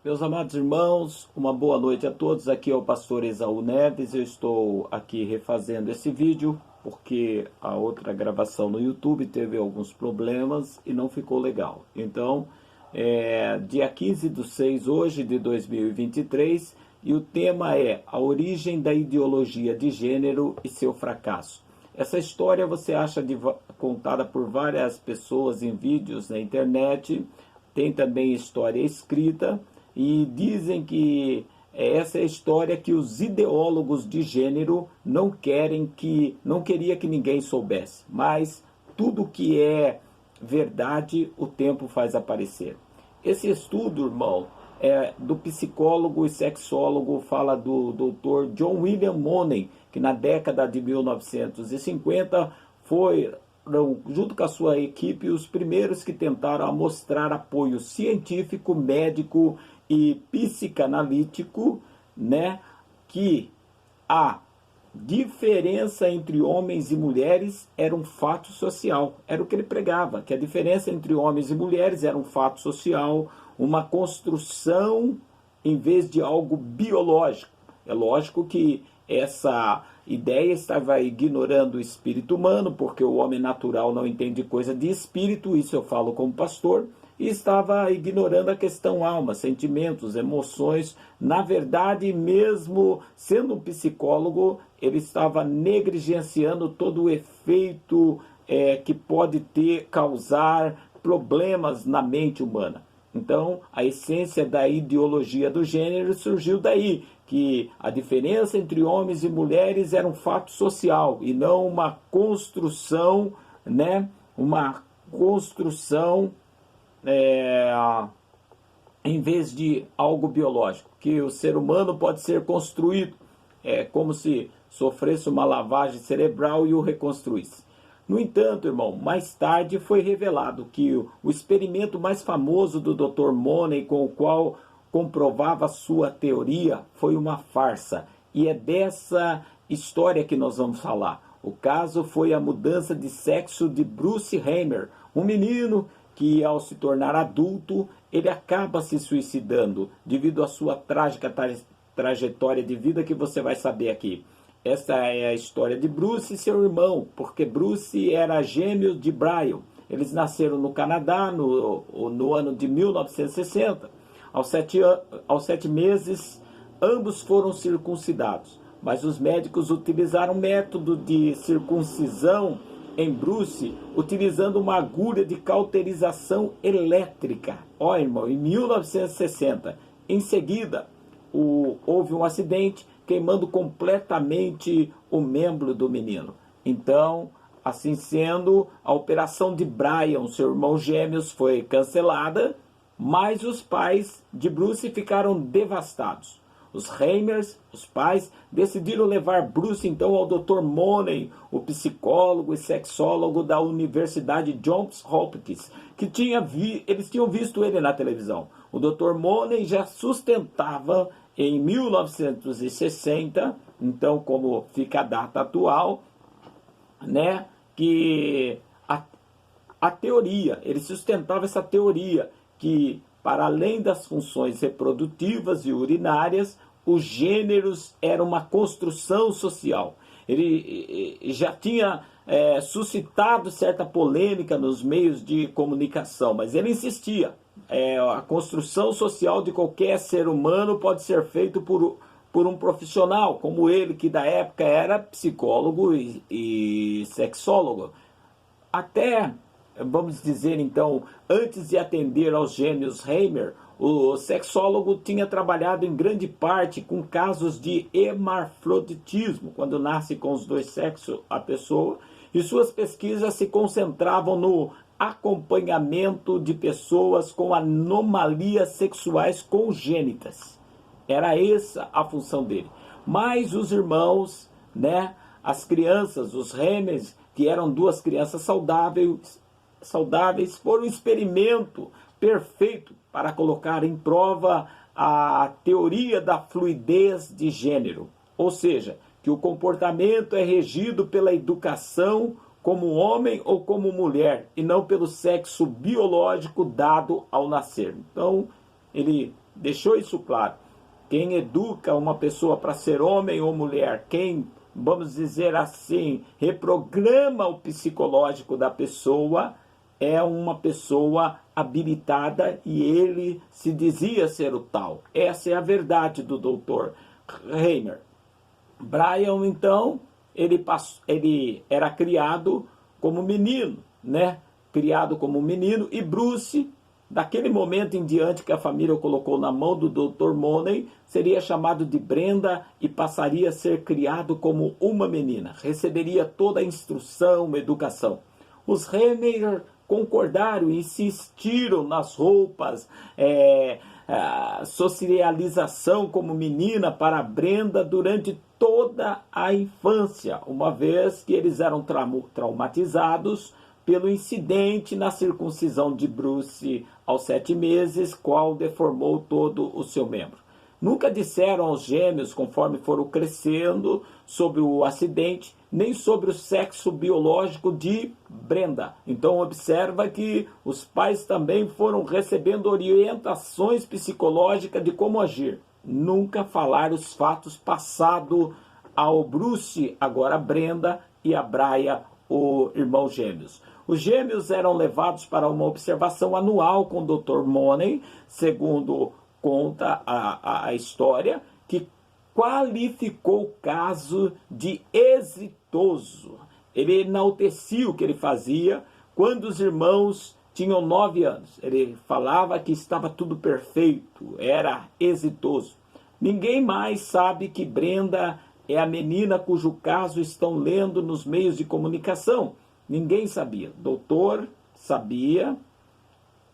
Meus amados irmãos, uma boa noite a todos. Aqui é o pastor Esaú Neves. Eu estou aqui refazendo esse vídeo porque a outra gravação no YouTube teve alguns problemas e não ficou legal. Então, dia 15/6 hoje de 2023 e o tema é a origem da ideologia de gênero e seu fracasso. Essa história você acha contada por várias pessoas em vídeos na internet, tem também história escrita. E dizem que essa é a história que os ideólogos de gênero não queria que ninguém soubesse. Mas tudo que é verdade, o tempo faz aparecer. Esse estudo, irmão, é do psicólogo e sexólogo, fala do Dr. John William Money, que na década de 1950 foi, junto com a sua equipe, os primeiros que tentaram mostrar apoio científico, médico e psicanalítico, né, que a diferença entre homens e mulheres era um fato social. Era o que ele pregava, que a diferença entre homens e mulheres era um fato social, uma construção em vez de algo biológico. É lógico que essa ideia estava ignorando o espírito humano, porque o homem natural não entende coisa de espírito, isso eu falo como pastor, e estava ignorando a questão alma, sentimentos, emoções. Na verdade, mesmo sendo um psicólogo, ele estava negligenciando todo o efeito que pode causar problemas na mente humana. Então, a essência da ideologia do gênero surgiu daí, que a diferença entre homens e mulheres era um fato social e não uma construção, né? Uma construção em vez de algo biológico, que o ser humano pode ser construído, como se sofresse uma lavagem cerebral e o reconstruísse. No entanto, irmão, mais tarde foi revelado que o experimento mais famoso do Dr. Money, com o qual comprovava sua teoria, foi uma farsa. E é dessa história que nós vamos falar. O caso foi a mudança de sexo de Bruce Heimer, um menino que, ao se tornar adulto, ele acaba se suicidando devido à sua trágica trajetória de vida, que você vai saber aqui. Essa é a história de Bruce e seu irmão, porque Bruce era gêmeo de Brian. Eles nasceram no Canadá no ano de 1960. Aos 7 meses, ambos foram circuncidados, mas os médicos utilizaram um método de circuncisão em Bruce, utilizando uma agulha de cauterização elétrica. Irmão, em 1960. Em seguida, houve um acidente, queimando completamente o membro do menino. Então, assim sendo, a operação de Brian, seu irmão gêmeos, foi cancelada, mas os pais de Bruce ficaram devastados. Os Heimers, os pais, decidiram levar Bruce então ao Dr. Money, o psicólogo e sexólogo da Universidade Johns Hopkins, que eles tinham visto ele na televisão. O Dr. Money já sustentava em 1960, então como fica a data atual, né, que a teoria, ele sustentava essa teoria, que para além das funções reprodutivas e urinárias, os gêneros eram uma construção social. Ele já tinha suscitado certa polêmica nos meios de comunicação, mas ele insistia. A construção social de qualquer ser humano pode ser feita por um profissional, como ele, que da época era psicólogo e sexólogo. Até, vamos dizer então, antes de atender aos gêmeos Heimer, o sexólogo tinha trabalhado em grande parte com casos de hermafroditismo, quando nasce com os dois sexos a pessoa, e suas pesquisas se concentravam no acompanhamento de pessoas com anomalias sexuais congênitas. Era essa a função dele. Mas os irmãos, né, as crianças, os Heimers, que eram duas crianças saudáveis, foram um experimento perfeito para colocar em prova a teoria da fluidez de gênero. Ou seja, que o comportamento é regido pela educação como homem ou como mulher, e não pelo sexo biológico dado ao nascer. Então, ele deixou isso claro. Quem educa uma pessoa para ser homem ou mulher, quem, vamos dizer assim, reprograma o psicológico da pessoa, é uma pessoa habilitada e ele se dizia ser o tal. Essa é a verdade do Dr. Reimer. Brian, então, ele era criado como menino, né? Criado como menino, e Bruce, daquele momento em diante que a família o colocou na mão do Dr. Money, seria chamado de Brenda e passaria a ser criado como uma menina. Receberia toda a instrução, educação. Os Reimer concordaram e insistiram nas roupas, socialização como menina para Brenda durante toda a infância, uma vez que eles eram traumatizados pelo incidente na circuncisão de Bruce aos 7 meses, qual deformou todo o seu membro. Nunca disseram aos gêmeos, conforme foram crescendo, sobre o acidente, nem sobre o sexo biológico de Brenda. Então observa que os pais também foram recebendo orientações psicológicas de como agir. Nunca falaram os fatos passados ao Bruce, agora a Brenda, e a Brian, o irmão gêmeos. Os gêmeos eram levados para uma observação anual com o Dr. Money, segundo conta a história, que qualificou o caso de exitoso. Ele enaltecia o que ele fazia quando os irmãos tinham 9 anos. Ele falava que estava tudo perfeito, era exitoso. Ninguém mais sabe que Brenda é a menina cujo caso estão lendo nos meios de comunicação. Ninguém sabia. O doutor sabia,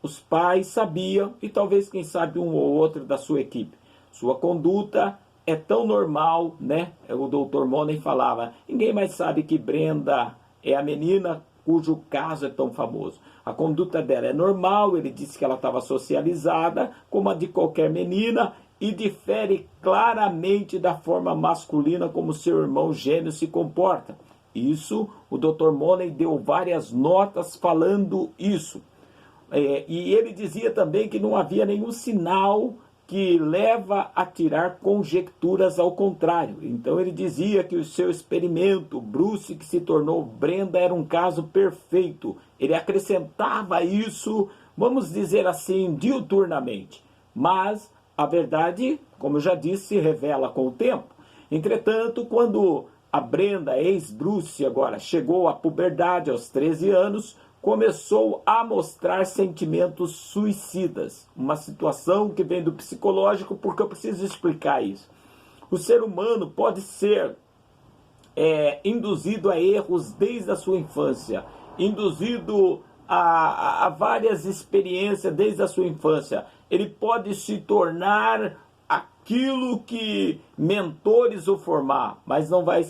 os pais sabiam e talvez, quem sabe, um ou outro da sua equipe. Sua conduta é tão normal, né? O Dr. Money falava, ninguém mais sabe que Brenda é a menina cujo caso é tão famoso. A conduta dela é normal, ele disse que ela estava socializada, como a de qualquer menina, e difere claramente da forma masculina como seu irmão gêmeo se comporta. Isso, o Dr. Money deu várias notas falando isso. E ele dizia também que não havia nenhum sinal que leva a tirar conjecturas ao contrário. Então ele dizia que o seu experimento, Bruce que se tornou Brenda, era um caso perfeito. Ele acrescentava isso, vamos dizer assim, diuturnamente. Mas a verdade, como eu já disse, se revela com o tempo. Entretanto, quando a Brenda, ex-Bruce agora, chegou à puberdade aos 13 anos, começou a mostrar sentimentos suicidas. Uma situação que vem do psicológico, porque eu preciso explicar isso. O ser humano pode ser induzido a erros desde a sua infância, induzido a várias experiências desde a sua infância. Ele pode se tornar aquilo que mentores o formar, mas não vai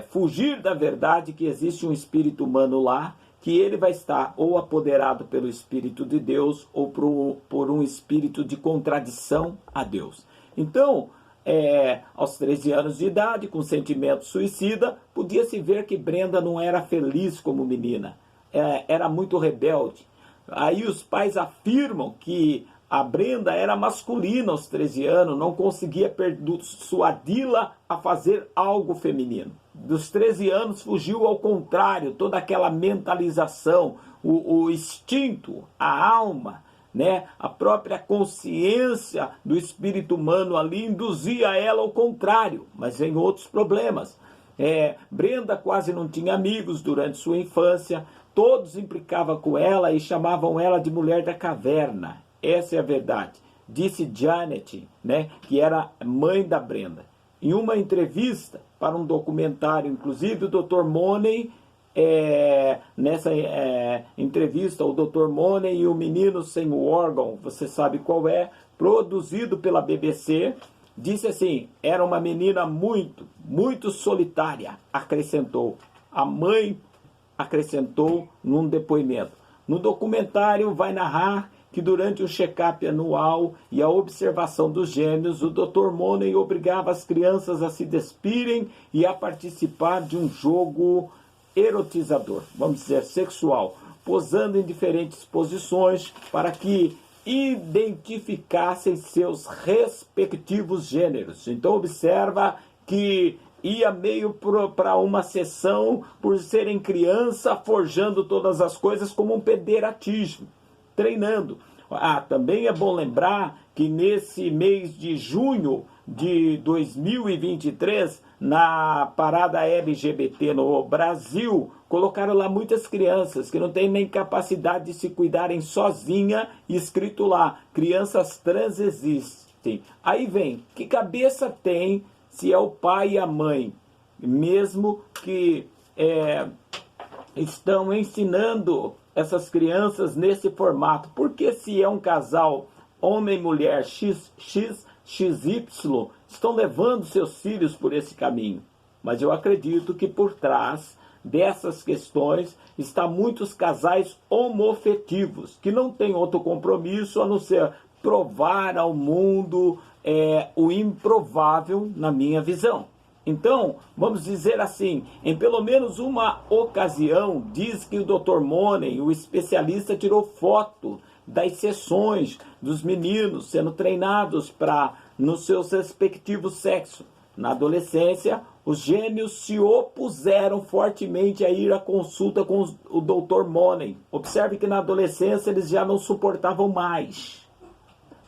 fugir da verdade que existe um espírito humano lá, que ele vai estar ou apoderado pelo Espírito de Deus ou por um espírito de contradição a Deus. Então, aos 13 anos de idade, com sentimento suicida, podia-se ver que Brenda não era feliz como menina, era muito rebelde. Aí os pais afirmam que a Brenda era masculina aos 13 anos, não conseguia persuadi-la a fazer algo feminino. Dos 13 anos fugiu ao contrário, toda aquela mentalização, o instinto, a alma, né? A própria consciência do espírito humano ali induzia ela ao contrário, mas em outros problemas. Brenda quase não tinha amigos durante sua infância, todos implicavam com ela e chamavam ela de mulher da caverna. Essa é a verdade. Disse Janet, né, que era mãe da Brenda. Em uma entrevista para um documentário, inclusive, o Dr. Money, nessa entrevista, o Dr. Money e o Menino Sem o Órgão, você sabe qual é, produzido pela BBC, disse assim, era uma menina muito, muito solitária, acrescentou. A mãe acrescentou num depoimento. No documentário vai narrar que durante o check-up anual e a observação dos gêmeos, o Dr. Money obrigava as crianças a se despirem e a participar de um jogo erotizador, vamos dizer, sexual, posando em diferentes posições para que identificassem seus respectivos gêneros. Então observa que ia meio para uma sessão, por serem criança, forjando todas as coisas como um pederatismo, treinando. Também é bom lembrar que nesse mês de junho de 2023, na parada LGBT no Brasil, colocaram lá muitas crianças que não têm nem capacidade de se cuidarem sozinha, escrito lá, crianças trans existem. Aí vem, que cabeça tem se é o pai e a mãe, mesmo que estão ensinando essas crianças nesse formato? Porque se é um casal homem e mulher XY, estão levando seus filhos por esse caminho. Mas eu acredito que por trás dessas questões está muitos casais homoafetivos, que não têm outro compromisso a não ser provar ao mundo o improvável, na minha visão. Então, vamos dizer assim, em pelo menos uma ocasião, diz que o Dr. Money, o especialista, tirou foto das sessões dos meninos sendo treinados nos seus respectivos sexos. Na adolescência, os gêmeos se opuseram fortemente a ir à consulta com o Dr. Money. Observe que na adolescência eles já não suportavam mais.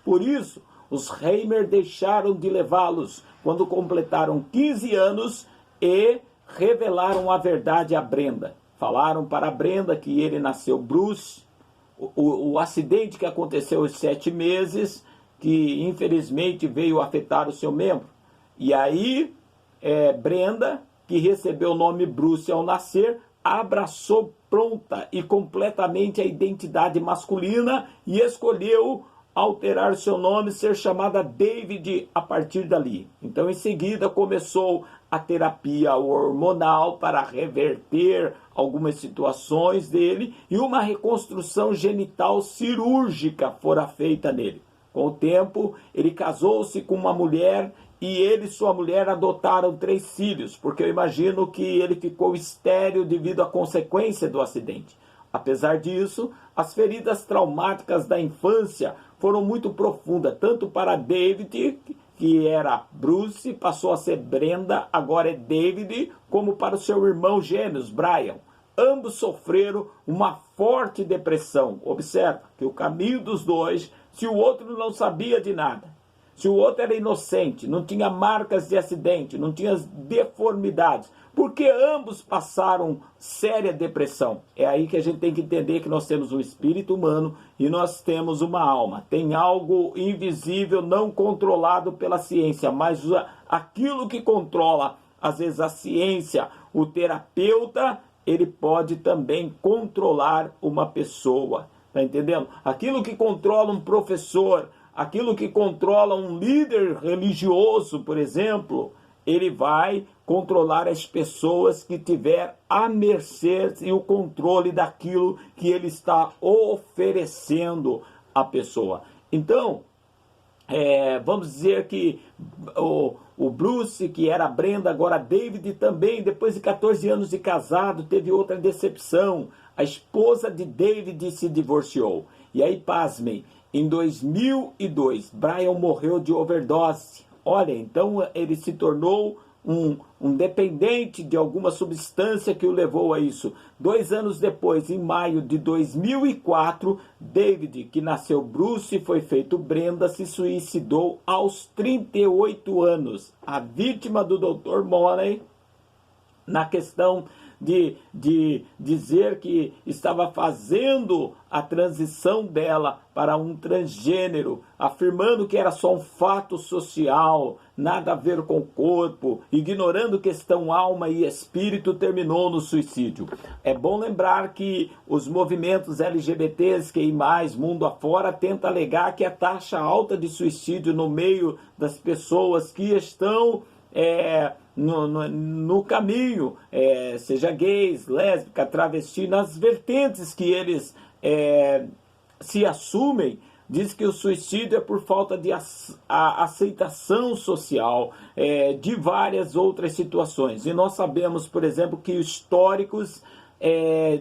Por isso, os Heimer deixaram de levá-los quando completaram 15 anos e revelaram a verdade a Brenda. Falaram para a Brenda que ele nasceu Bruce, o acidente que aconteceu aos 7 meses, que infelizmente veio afetar o seu membro. E aí, Brenda, que recebeu o nome Bruce ao nascer, abraçou pronta e completamente a identidade masculina e escolheu alterar seu nome, ser chamada David a partir dali. Então, em seguida, começou a terapia hormonal para reverter algumas situações dele e uma reconstrução genital cirúrgica fora feita nele. Com o tempo, ele casou-se com uma mulher e ele e sua mulher adotaram 3 filhos, porque eu imagino que ele ficou estéril devido à consequência do acidente. Apesar disso, as feridas traumáticas da infância foram muito profundas, tanto para David, que era Bruce, passou a ser Brenda, agora é David, como para o seu irmão gêmeos, Brian. Ambos sofreram uma forte depressão. Observa que o caminho dos dois, se o outro não sabia de nada, se o outro era inocente, não tinha marcas de acidente, não tinha deformidades, porque ambos passaram séria depressão. É aí que a gente tem que entender que nós temos um espírito humano e nós temos uma alma. Tem algo invisível, não controlado pela ciência, mas aquilo que controla, às vezes, a ciência, o terapeuta, ele pode também controlar uma pessoa. Tá entendendo? Aquilo que controla um professor, aquilo que controla um líder religioso, por exemplo, ele vai controlar as pessoas que tiver à mercê e o controle daquilo que ele está oferecendo à pessoa. Então, vamos dizer que o Bruce, que era a Brenda, agora David também, depois de 14 anos de casado, teve outra decepção. A esposa de David se divorciou. E aí, pasmem, em 2002, Brian morreu de overdose. Olha, então ele se tornou um dependente de alguma substância que o levou a isso. 2 anos depois, em maio de 2004, David, que nasceu Bruce, foi feito Brenda, se suicidou aos 38 anos. A vítima do Dr. Money, na questão de dizer que estava fazendo a transição dela para um transgênero, afirmando que era só um fato social, nada a ver com o corpo, ignorando questão alma e espírito, terminou no suicídio. É bom lembrar que os movimentos LGBTs, que mais mundo afora, tentam alegar que a taxa alta de suicídio no meio das pessoas que estão no caminho, seja gays, lésbica, travesti, nas vertentes que eles se assumem, diz que o suicídio é por falta de aceitação social, de várias outras situações. E nós sabemos, por exemplo, que históricos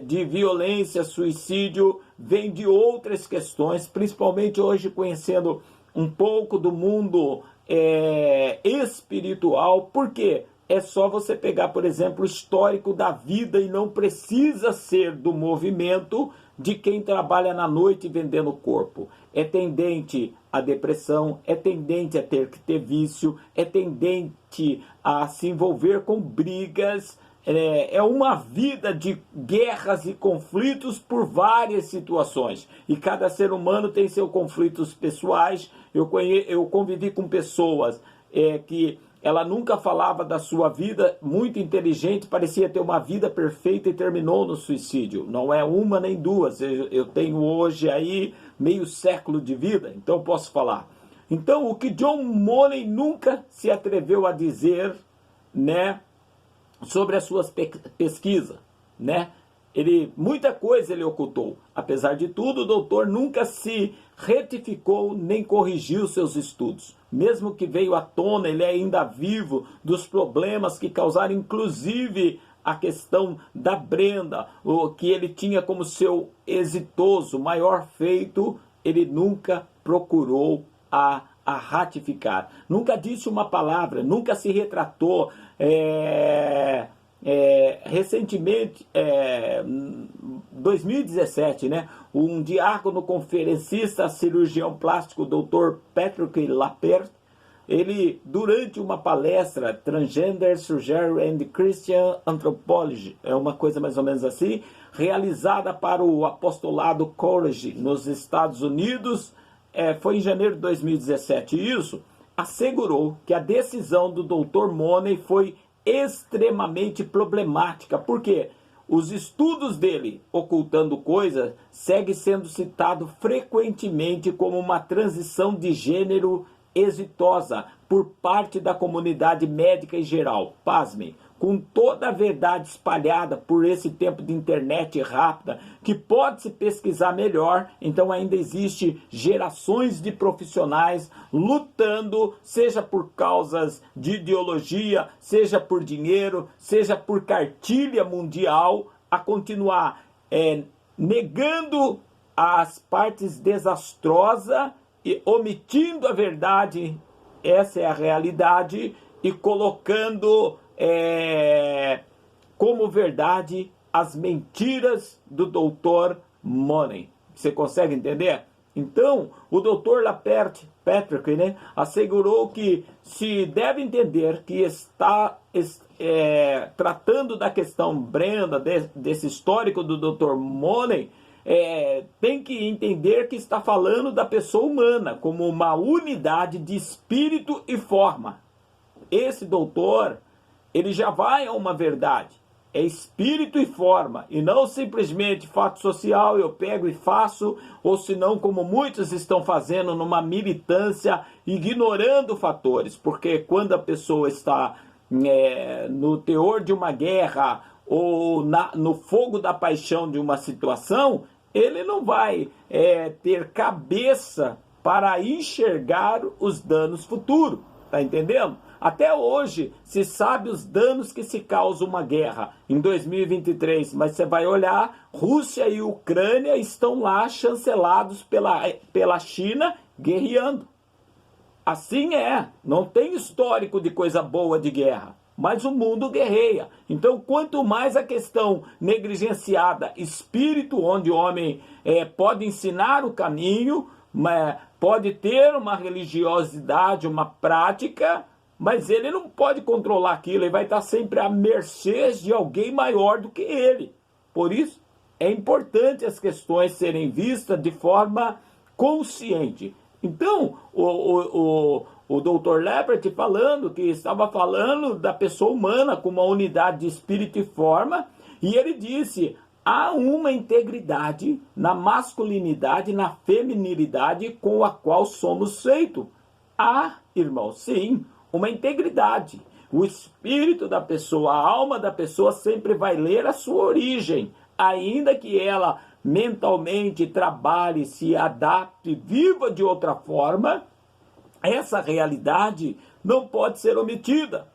de violência, suicídio, vem de outras questões, principalmente hoje conhecendo um pouco do mundo espiritual. Por quê? É só você pegar, por exemplo, o histórico da vida e não precisa ser do movimento de quem trabalha na noite vendendo corpo. É tendente à depressão, é tendente a ter que ter vício, é tendente a se envolver com brigas. É uma vida de guerras e conflitos por várias situações. E cada ser humano tem seus conflitos pessoais. Eu convivi com pessoas que ela nunca falava da sua vida, muito inteligente, parecia ter uma vida perfeita e terminou no suicídio. Não é uma nem duas. Eu tenho hoje aí meio século de vida, então posso falar. Então, o que John Money nunca se atreveu a dizer, né, sobre as suas pesquisas, né? Muita coisa ele ocultou. Apesar de tudo, o doutor nunca se retificou nem corrigiu seus estudos. Mesmo que veio à tona, ele é ainda vivo dos problemas que causaram, inclusive, a questão da Brenda, o que ele tinha como seu exitoso maior feito, ele nunca procurou a ratificar. Nunca disse uma palavra, nunca se retratou. Recentemente, 2017, né, um diácono conferencista, cirurgião plástico, Dr. Patrick Lapert, ele, durante uma palestra, Transgender Surgery and Christian Anthropology, é uma coisa mais ou menos assim, realizada para o apostolado College nos Estados Unidos, foi em janeiro de 2017, isso, assegurou que a decisão do Dr. Money foi extremamente problemática, porque os estudos dele ocultando coisas segue sendo citado frequentemente como uma transição de gênero exitosa por parte da comunidade médica em geral. Pasmem, com toda a verdade espalhada por esse tempo de internet rápida, que pode se pesquisar melhor, então ainda existe gerações de profissionais lutando, seja por causas de ideologia, seja por dinheiro, seja por cartilha mundial, a continuar negando as partes desastrosas e omitindo a verdade, essa é a realidade, e colocando como verdade as mentiras do Dr. Money. Você consegue entender? Então, o Dr. Patrick, né, assegurou que se deve entender que está tratando da questão Brenda, desse histórico do Dr. Money, tem que entender que está falando da pessoa humana como uma unidade de espírito e forma. Esse doutor, ele já vai a uma verdade, é espírito e forma, e não simplesmente fato social, eu pego e faço, ou senão como muitos estão fazendo numa militância, ignorando fatores, porque quando a pessoa está no teor de uma guerra, ou no fogo da paixão de uma situação, ele não vai ter cabeça para enxergar os danos futuros, tá entendendo? Até hoje se sabe os danos que se causa uma guerra em 2023, mas você vai olhar, Rússia e Ucrânia estão lá chancelados pela China guerreando. Assim não tem histórico de coisa boa de guerra, mas o mundo guerreia. Então, quanto mais a questão negligenciada, espírito, onde o homem pode ensinar o caminho, pode ter uma religiosidade, uma prática, mas ele não pode controlar aquilo, ele vai estar sempre à mercê de alguém maior do que ele. Por isso, é importante as questões serem vistas de forma consciente. Então, o Dr. Lapert falando que estava falando da pessoa humana com uma unidade de espírito e forma, e ele disse, há uma integridade na masculinidade, na feminilidade com a qual somos feitos. Há, irmão, sim, uma integridade. O espírito da pessoa, a alma da pessoa sempre vai ler a sua origem, ainda que ela mentalmente trabalhe, se adapte, viva de outra forma, essa realidade não pode ser omitida,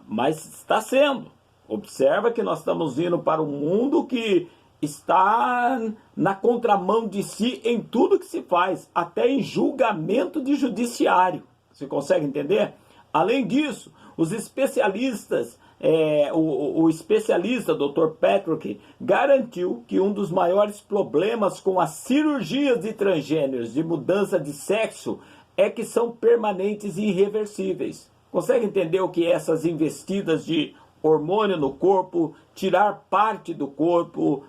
mas está sendo. Observa que nós estamos indo para um mundo que está na contramão de si em tudo que se faz, até em julgamento de judiciário. Você consegue entender? Além disso, os especialistas, o especialista Dr. Patrick garantiu que um dos maiores problemas com as cirurgias de transgêneros de mudança de sexo é que são permanentes e irreversíveis. Consegue entender o que é essas investidas de hormônio no corpo, tirar parte do corpo,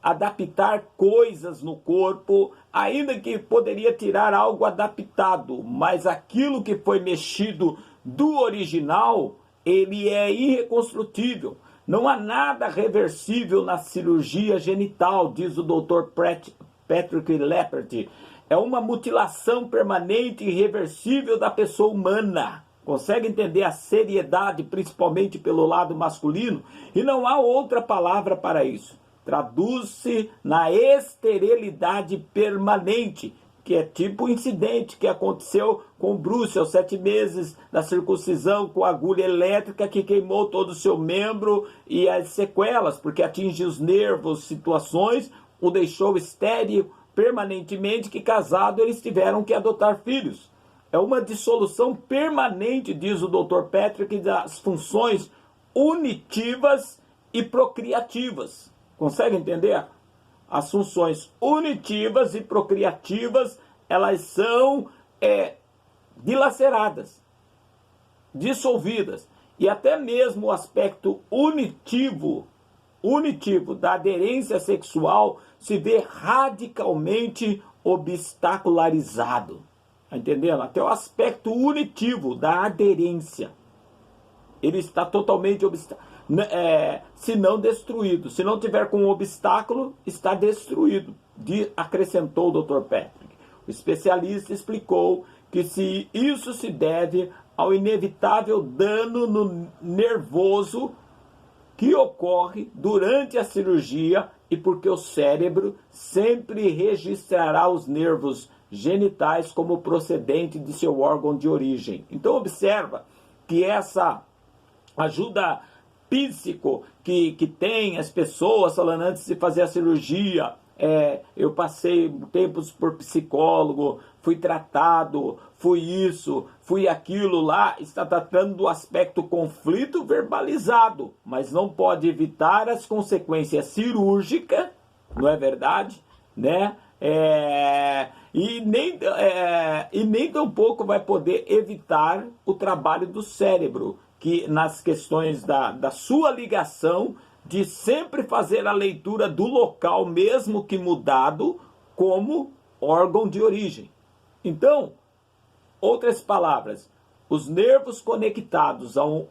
adaptar coisas no corpo, ainda que poderia tirar algo adaptado, mas aquilo que foi mexido do original, ele é irreconstrutível. Não há nada reversível na cirurgia genital, diz o Dr. Patrick Leppert. É uma mutilação permanente e irreversível da pessoa humana. Consegue entender a seriedade, principalmente pelo lado masculino? E não há outra palavra para isso. Traduz-se na esterilidade permanente, que é tipo o incidente que aconteceu com Bruce aos 7 meses da circuncisão com agulha elétrica que queimou todo o seu membro e as sequelas, porque atinge os nervos, situações, o deixou estéril permanentemente, que casado eles tiveram que adotar filhos. É uma dissolução permanente, diz o Dr. Patrick, das funções unitivas e procriativas. Consegue entender? As funções unitivas e procriativas, elas são dilaceradas, dissolvidas. E até mesmo o aspecto unitivo da aderência sexual se vê radicalmente obstacularizado. Está entendendo? Até o aspecto unitivo da aderência, ele está totalmente se não destruído. Se não tiver com um obstáculo, está destruído, acrescentou o Dr. Patrick. O especialista explicou que isso se deve ao inevitável dano no nervoso que ocorre durante a cirurgia e porque o cérebro sempre registrará os nervos genitais como procedente de seu órgão de origem. Então observa que essa ajuda psíquico que tem as pessoas falando antes de fazer a cirurgia, eu passei tempos por psicólogo, fui tratado, fui isso, fui aquilo lá, está tratando do aspecto conflito verbalizado, mas não pode evitar as consequências cirúrgicas, não é verdade? Né? E nem tampouco vai poder evitar o trabalho do cérebro, que nas questões da sua ligação, de sempre fazer a leitura do local, mesmo que mudado, como órgão de origem. Então, outras palavras, os nervos conectados a um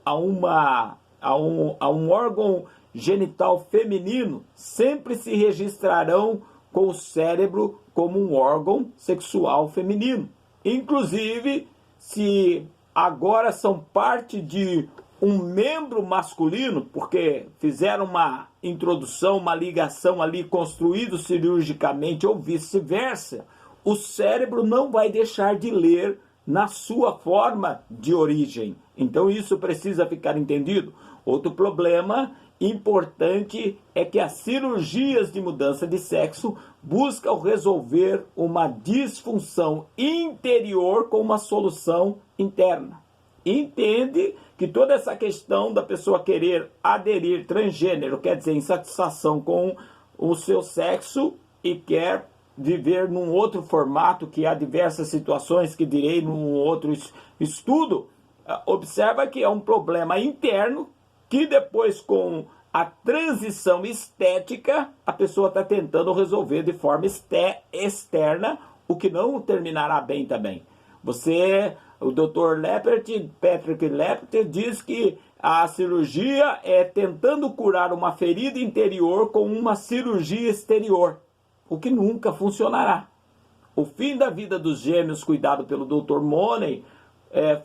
órgão genital feminino sempre se registrarão com o cérebro como um órgão sexual feminino. Inclusive, se agora são parte de um membro masculino, porque fizeram uma introdução, uma ligação ali, construído cirurgicamente ou vice-versa, o cérebro não vai deixar de ler na sua forma de origem. Então isso precisa ficar entendido. Outro problema importante é que as cirurgias de mudança de sexo buscam resolver uma disfunção interior com uma solução interna. Entende que toda essa questão da pessoa querer aderir transgênero, quer dizer, insatisfação com o seu sexo e quer viver num outro formato, que há diversas situações que direi num outro estudo, observa que é um problema interno que depois, com a transição estética, a pessoa está tentando resolver de forma externa, o que não terminará bem também. O Dr. Patrick Leppert diz que a cirurgia é tentando curar uma ferida interior com uma cirurgia exterior, o que nunca funcionará. O fim da vida dos gêmeos cuidado pelo Dr. Money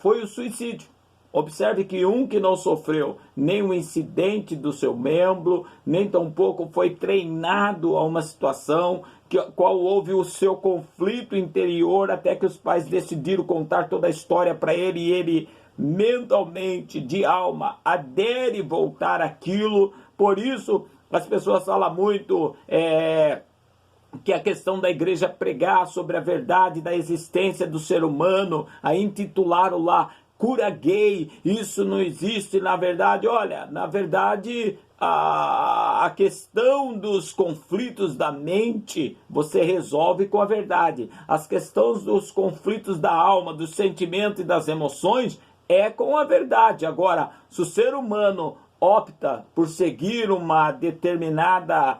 foi o suicídio. Observe que um que não sofreu nenhum incidente do seu membro, nem tampouco foi treinado a uma situação qual houve o seu conflito interior, até que os pais decidiram contar toda a história para ele, e ele mentalmente, de alma, adere voltar àquilo. Por isso, As pessoas falam muito que a questão da igreja pregar sobre a verdade da existência do ser humano, aí intitularam lá cura gay, isso não existe. Na verdade, olha, na verdade a questão dos conflitos da mente você resolve com a verdade. As questões dos conflitos da alma, dos sentimentos e das emoções é com a verdade. Agora, se o ser humano opta por seguir uma determinada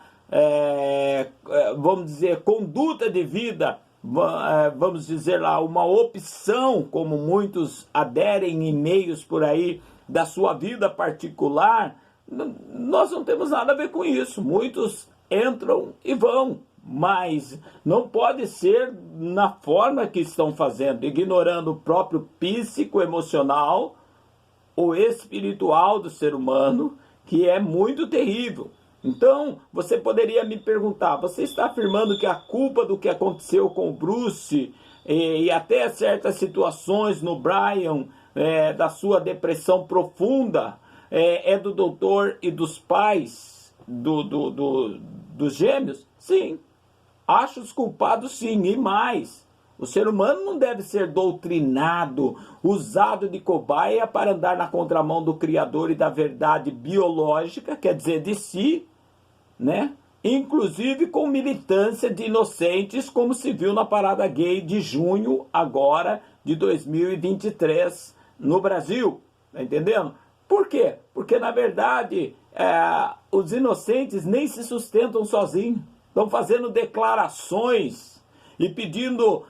vamos dizer, conduta de vida, vamos dizer lá, uma opção, como muitos aderem em meios por aí da sua vida particular, nós não temos nada a ver com isso. Muitos entram e vão, mas não pode ser na forma que estão fazendo, ignorando o próprio psicoemocional, o espiritual do ser humano, que é muito terrível. Então, você poderia me perguntar, você está afirmando que a culpa do que aconteceu com o Bruce e até certas situações no Brian, da sua depressão profunda, é do doutor e dos pais dos gêmeos? Sim, acho os culpados sim, e mais. O ser humano não deve ser doutrinado, usado de cobaia para andar na contramão do Criador e da verdade biológica, quer dizer, de si, né? Inclusive com militância de inocentes, como se viu na parada gay de junho agora de 2023 no Brasil, tá entendendo? Por quê? Porque na verdade os inocentes nem se sustentam sozinhos, estão fazendo declarações e pedindo,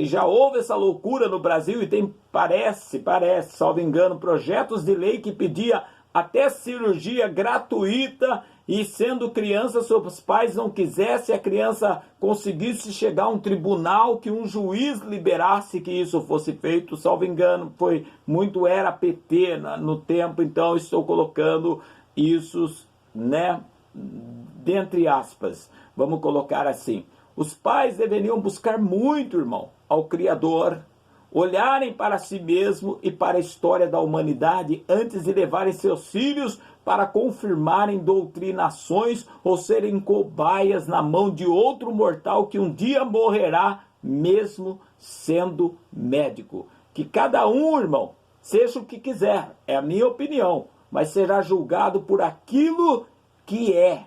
já houve essa loucura no Brasil e tem, parece, salvo engano, projetos de lei que pedia até cirurgia gratuita, e sendo criança, se os pais não quisessem, a criança conseguisse chegar a um tribunal, que um juiz liberasse que isso fosse feito, salvo engano, foi muito, era PT no tempo, então estou colocando isso, né, dentre aspas, vamos colocar assim. Os pais deveriam buscar muito, irmão, ao Criador, olharem para si mesmo e para a história da humanidade antes de levarem seus filhos para confirmarem doutrinações ou serem cobaias na mão de outro mortal que um dia morrerá, mesmo sendo médico. Que cada um, irmão, seja o que quiser, é a minha opinião, mas será julgado por aquilo que é.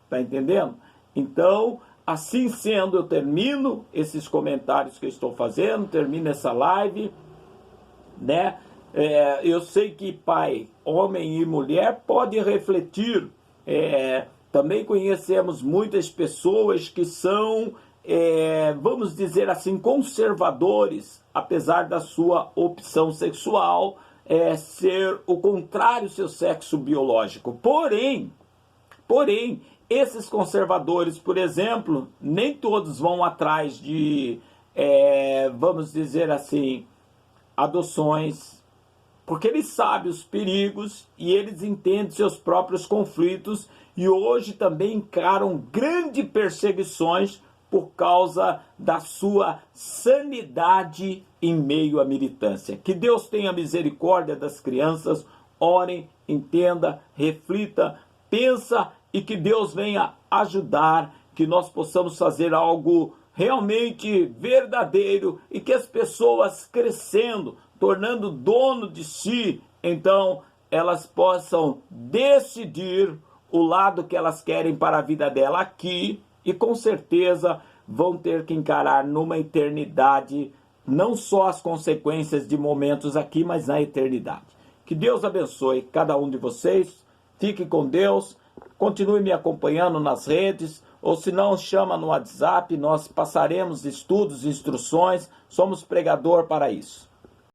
Tá entendendo? Então, assim sendo, eu termino esses comentários que eu estou fazendo, termino essa live, né? Eu sei que pai, homem e mulher pode refletir. Também conhecemos muitas pessoas que são, vamos dizer assim, conservadores, apesar da sua opção sexual ser o contrário do seu sexo biológico. Porém, esses conservadores, por exemplo, nem todos vão atrás de, vamos dizer assim, adoções, porque eles sabem os perigos e eles entendem seus próprios conflitos e hoje também encaram grandes perseguições por causa da sua sanidade em meio à militância. Que Deus tenha misericórdia das crianças, orem, entenda, reflita, pensa e que Deus venha ajudar, que nós possamos fazer algo realmente verdadeiro e que as pessoas crescendo, tornando dono de si, então elas possam decidir o lado que elas querem para a vida dela aqui e com certeza vão ter que encarar numa eternidade não só as consequências de momentos aqui, mas na eternidade. Que Deus abençoe cada um de vocês, fique com Deus, continue me acompanhando nas redes, ou se não, chama no WhatsApp, nós passaremos estudos, instruções, somos pregador para isso.